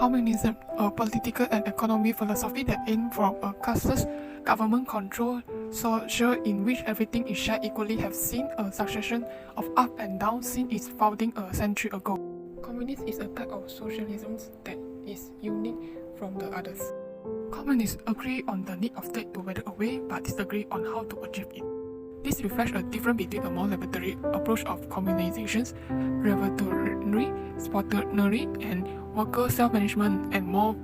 Communism, a political and economic philosophy that aims for a cashless government-controlled social in which everything is shared equally, has seen a succession of up and down since its founding a century ago. Communism is a type of socialism that is unique from the others. Communists agree on the need of state to weather a way, but disagree on how to achieve it. This reflects a difference between a more libertarian approach of communizations, revolutionary, spontaneity, and worker self-management, and more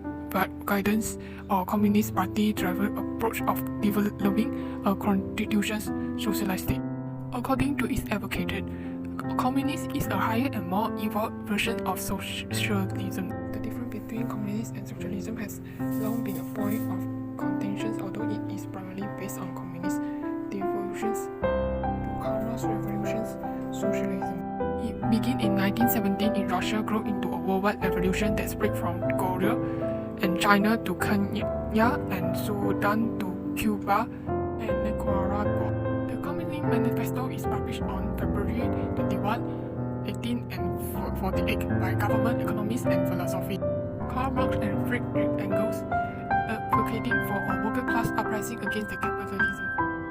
guidance or Communist Party-driven approach of developing a constitution's socialist state. According to its advocate, communism is a higher and more evolved version of socialism. The difference between communism and socialism has long been a point of contention, although it is primarily based on communist devotions to Karl Marx's revolution's socialism. It began in 1917 in Russia, grew into a worldwide revolution that spread from Korea and China to Kenya and Sudan to Cuba and Nicaragua. The Communist Manifesto is published on February 21, 1848 by government, economists, and philosophy. Karl Marx and Friedrich Engels advocating for a worker-class uprising against the capitalism.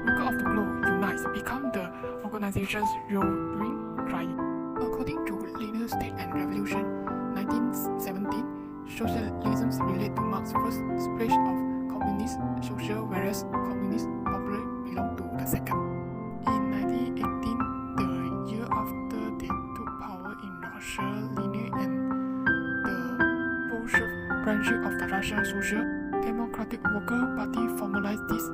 Worker of the Globe unites, become the organization's roaring cry. According to Leader, State and Revolution, 1917, socialism relates to Marx's first spread of communist social, whereas communist popular belong to the second. In 1918, the year after they took power in Russia, Lenin and the Bolshevik branch of the Russian Social Democratic Worker Party formalized these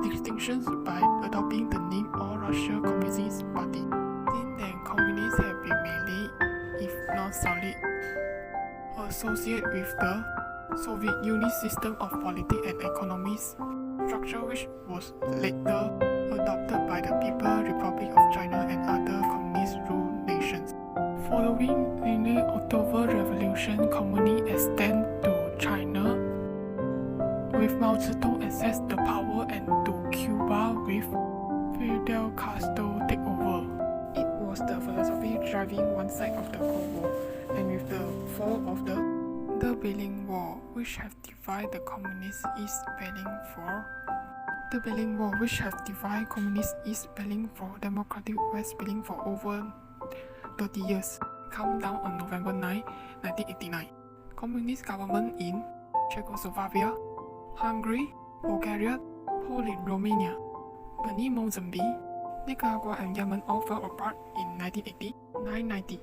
distinctions by adopting the name All Russia Communist Party. Since then, communists have been mainly, if not solely, associated with the Soviet Union system of politics and economic structure, which was later adopted by the People's Republic of China and other communist-ruled nations. Following the October Revolution, communism extended to China, with Mao Zedong access the power, and to Cuba with Fidel Castro take over. It was the philosophy driving one side of the Cold War, and with the fall of the Berlin Wall, which have divided the Communist East Berlin for Berlin for Democratic West Berlin for over 30 years. Come down on November 9, 1989. Communist government in Czechoslovakia, Hungary, Bulgaria, Poland, Romania, Benin, Mozambique, Nicaragua and Yemen all fell apart in 1990.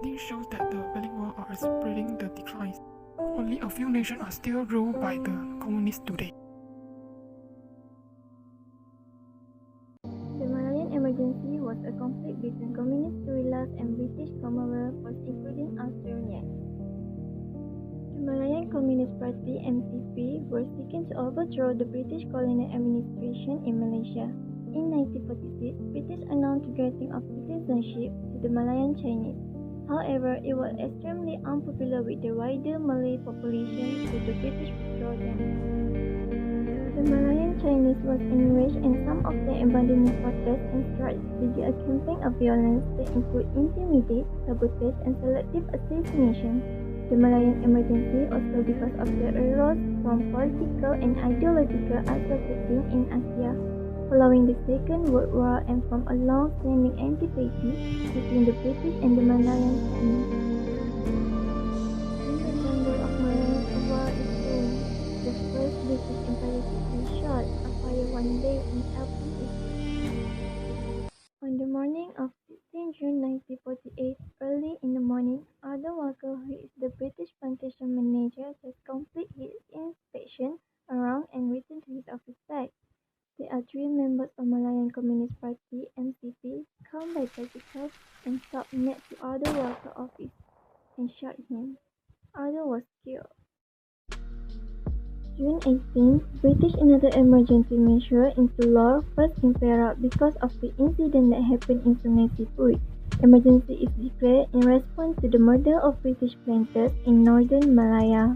This shows that the Berlin Wall are spreading the declines. Only a few nations are still ruled by the communists today. The Malayan Emergency was a conflict between communist guerrillas and British Commonwealth forces, including Australia. The Malayan Communist Party (MCP) were seeking to overthrow the British colonial administration in Malaysia. In 1946, British announced granting of citizenship to the Malayan Chinese. However, it was extremely unpopular with the wider Malay population, so the British withdrew them. The Malayan Chinese was enraged and some of them abandoned protests and started a campaign of violence that include intimidation, sabotage, and selective assassination. The Malayan Emergency also because of the arose from political and ideological uncertainty in Asia following the Second World War and from a long-standing antipathy between the British and the Malayan Chinese. In the jungle of Malayan War is soon, the first British Empire was shot afire one day in April. On the morning of 16 June 1948, early in the morning, Arthur Walker, who is the British plantation manager, has completed his inspection around and returned to his office back. There are three members of Malayan Communist Party (MCP) come by bicycles and stopped next to Arthur Walker's office and shot him. Arthur was killed. June 18, British enacted emergency measure into law first in Perak because of the incident that happened in Sungai Siput. Emergency is declared in response to the murder of British planters in northern Malaya.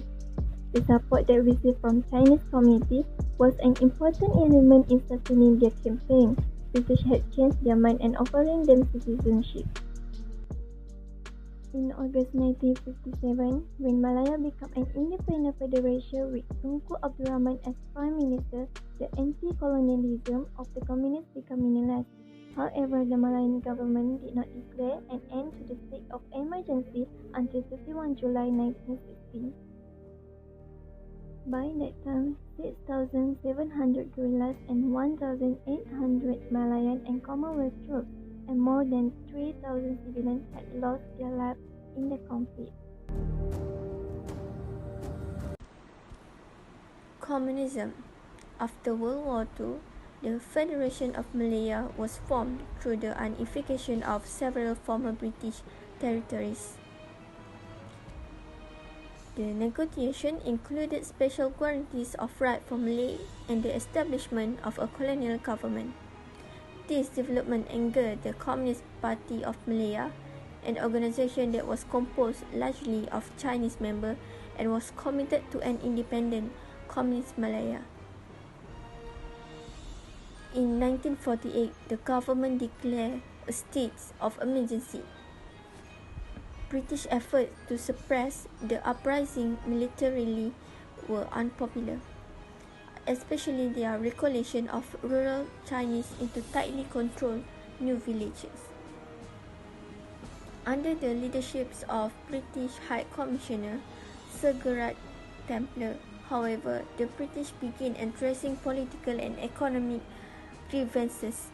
The support they received from Chinese community was an important element in sustaining their campaign. British had changed their mind and offering them citizenship. In August 1957, when Malaya became an independent federation with Tunku Abdul Rahman as Prime Minister, the anti-colonialism of the communists became meaningless. However, the Malayan government did not declare an end to the state of emergency until 31 July 1960. By that time, 6,700 guerrillas and 1,800 Malayan and Commonwealth troops and more than 3,000 civilians had lost their lives in the conflict. Communism. After World War II, the Federation of Malaya was formed through the unification of several former British territories. The negotiation included special guarantees of rights for Malay and the establishment of a colonial government. This development angered the Communist Party of Malaya, an organization that was composed largely of Chinese members and was committed to an independent Communist Malaya. In 1948, the government declared a state of emergency. British efforts to suppress the uprising militarily were unpopular, especially their recollection of rural Chinese into tightly controlled new villages. Under the leadership of British High Commissioner Sgdn, however, the British began addressing political and economic grievances.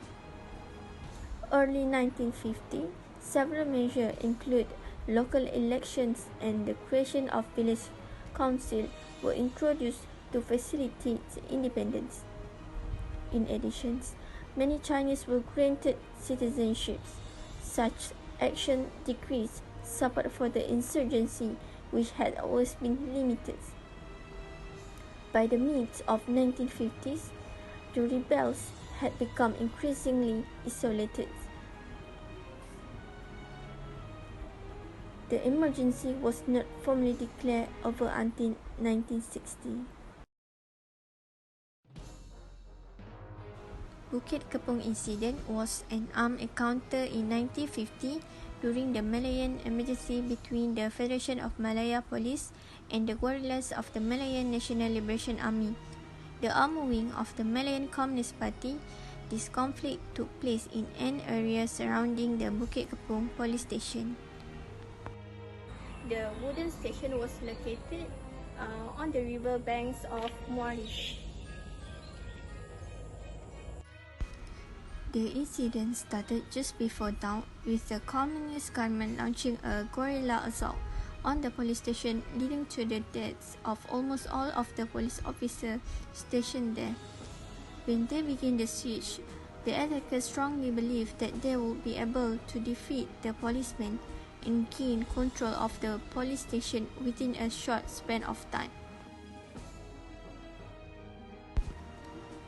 Early 1950, several measures include local elections and the creation of village council were introduced to facilitate independence. In addition, many Chinese were granted citizenships. Such action decreased support for the insurgency, which had always been limited. By the mid of 1950s, the rebels had become increasingly isolated. The emergency was not formally declared over until 1960. Bukit Kepong incident was an armed encounter in 1950 during the Malayan emergency between the Federation of Malaya Police and the guerrillas of the Malayan National Liberation Army, the armed wing of the Malayan Communist Party. This conflict took place in an area surrounding the Bukit Kepong police station. The wooden station was located on the river banks of Muarish. The incident started just before dawn, with the communist government launching a guerrilla assault on the police station, leading to the deaths of almost all of the police officers stationed there. When they began the siege, the attackers strongly believed that they would be able to defeat the policemen and gain control of the police station within a short span of time.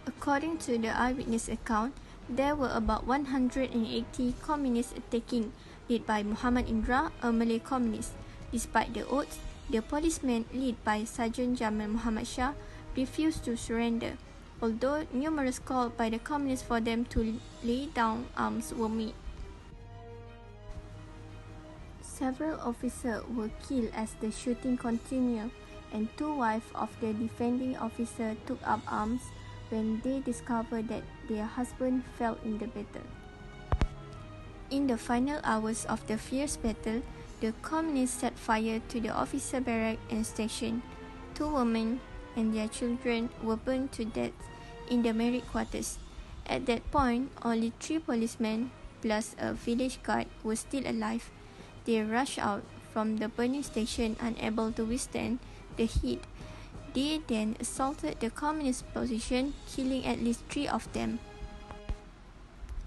According to the eyewitness account, there were about 180 communists attacking, led by Muhammad Indra, a Malay communist. Despite the odds, the policemen, led by Sergeant Jamal Muhammad Shah, refused to surrender, although numerous calls by the communists for them to lay down arms were made. Several officers were killed as the shooting continued, and two wives of the defending officer took up arms when they discovered that their husband fell in the battle. In the final hours of the fierce battle, the communists set fire to the officer barrack and station. Two women and their children were burned to death in the married quarters. At that point, only 3 policemen plus a village guard were still alive. They rushed out from the burning station, unable to withstand the heat. They then assaulted the communist position, killing at least 3 of them.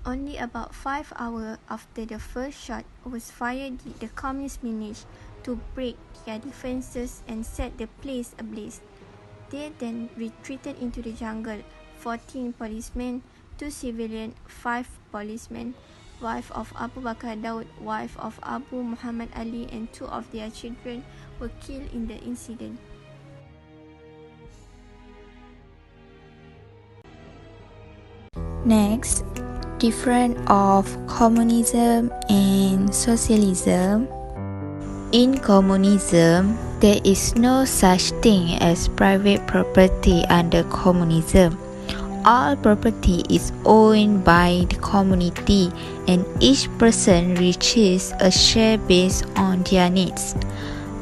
Only about 5 hours after the first shot was fired did the communists manage to break their defenses and set the place ablaze. They then retreated into the jungle. 14 policemen, 2 civilians, 5 policemen, wife of Abu Bakar Daud, wife of Abu Muhammad Ali, and 2 of their children were killed in the incident. Next, difference of communism and socialism. In communism, there is no such thing as private property under communism. All property is owned by the community and each person receives a share based on their needs.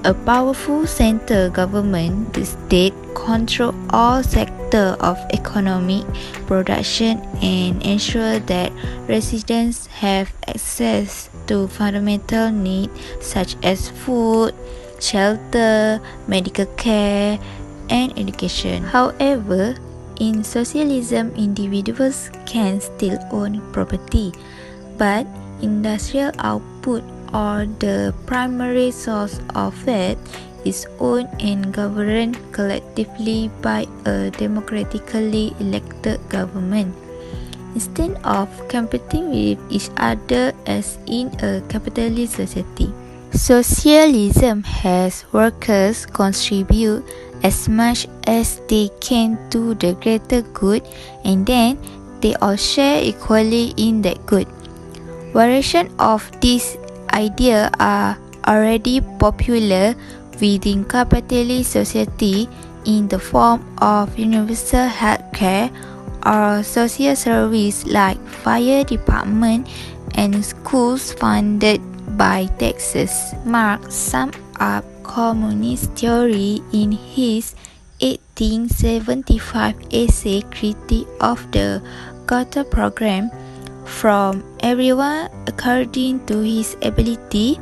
A powerful central government, the state, controls all sectors of economic production and ensure that residents have access to fundamental needs such as food, shelter, medical care, and education. However, in socialism, individuals can still own property, but industrial output or the primary source of it is owned and governed collectively by a democratically elected government, instead of competing with each other as in a capitalist society. Socialism has workers contribute as much as they can to the greater good, and then they all share equally in that good. Variations of this idea are already popular within capitalist society in the form of universal health care or social service like fire department and schools funded by taxes. Marx summed up communist theory in his 1875 essay critique of the Gotha program: from everyone according to his ability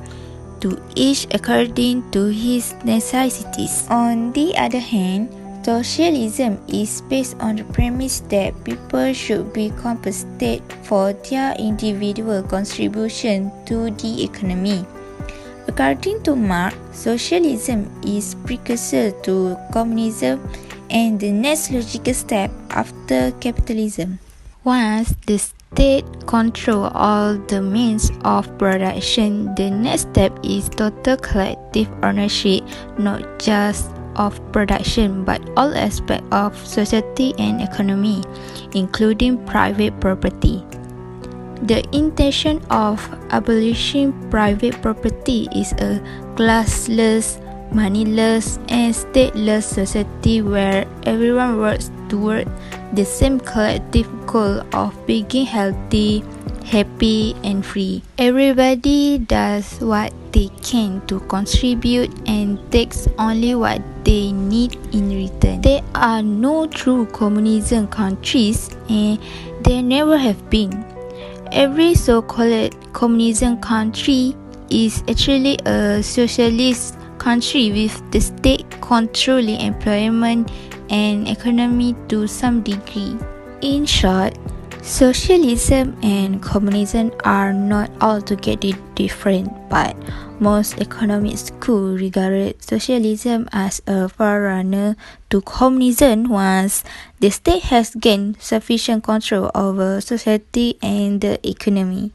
to each according to his necessities. On the other hand, socialism is based on the premise that people should be compensated for their individual contribution to the economy. According to Marx, socialism is precursor to communism and the next logical step after capitalism. Once the state controls all the means of production, the next step is total collective ownership, not just of production but all aspects of society and economy, including private property. The intention of abolishing private property is a classless, moneyless, and stateless society where everyone works toward the same collective goal of being healthy, happy, and free. Everybody does what they can to contribute and takes only what they need in return. There are no true communism countries, and there never have been. Every so-called communism country is actually a socialist country with the state controlling employment and economy to some degree. In short, socialism and communism are not altogether different, but most economic schools regard socialism as a forerunner to communism once the state has gained sufficient control over society and the economy.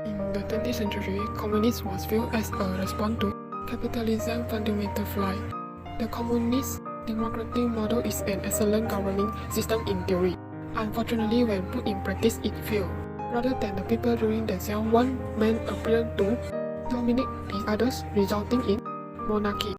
In the 20th century, communism was viewed as a response to capitalism's fundamental flaw. The communist democratic model is an excellent governing system in theory. Unfortunately, when put in practice, it failed. Rather than the people doing themselves, one man appeared to dominate the others, resulting in monarchy.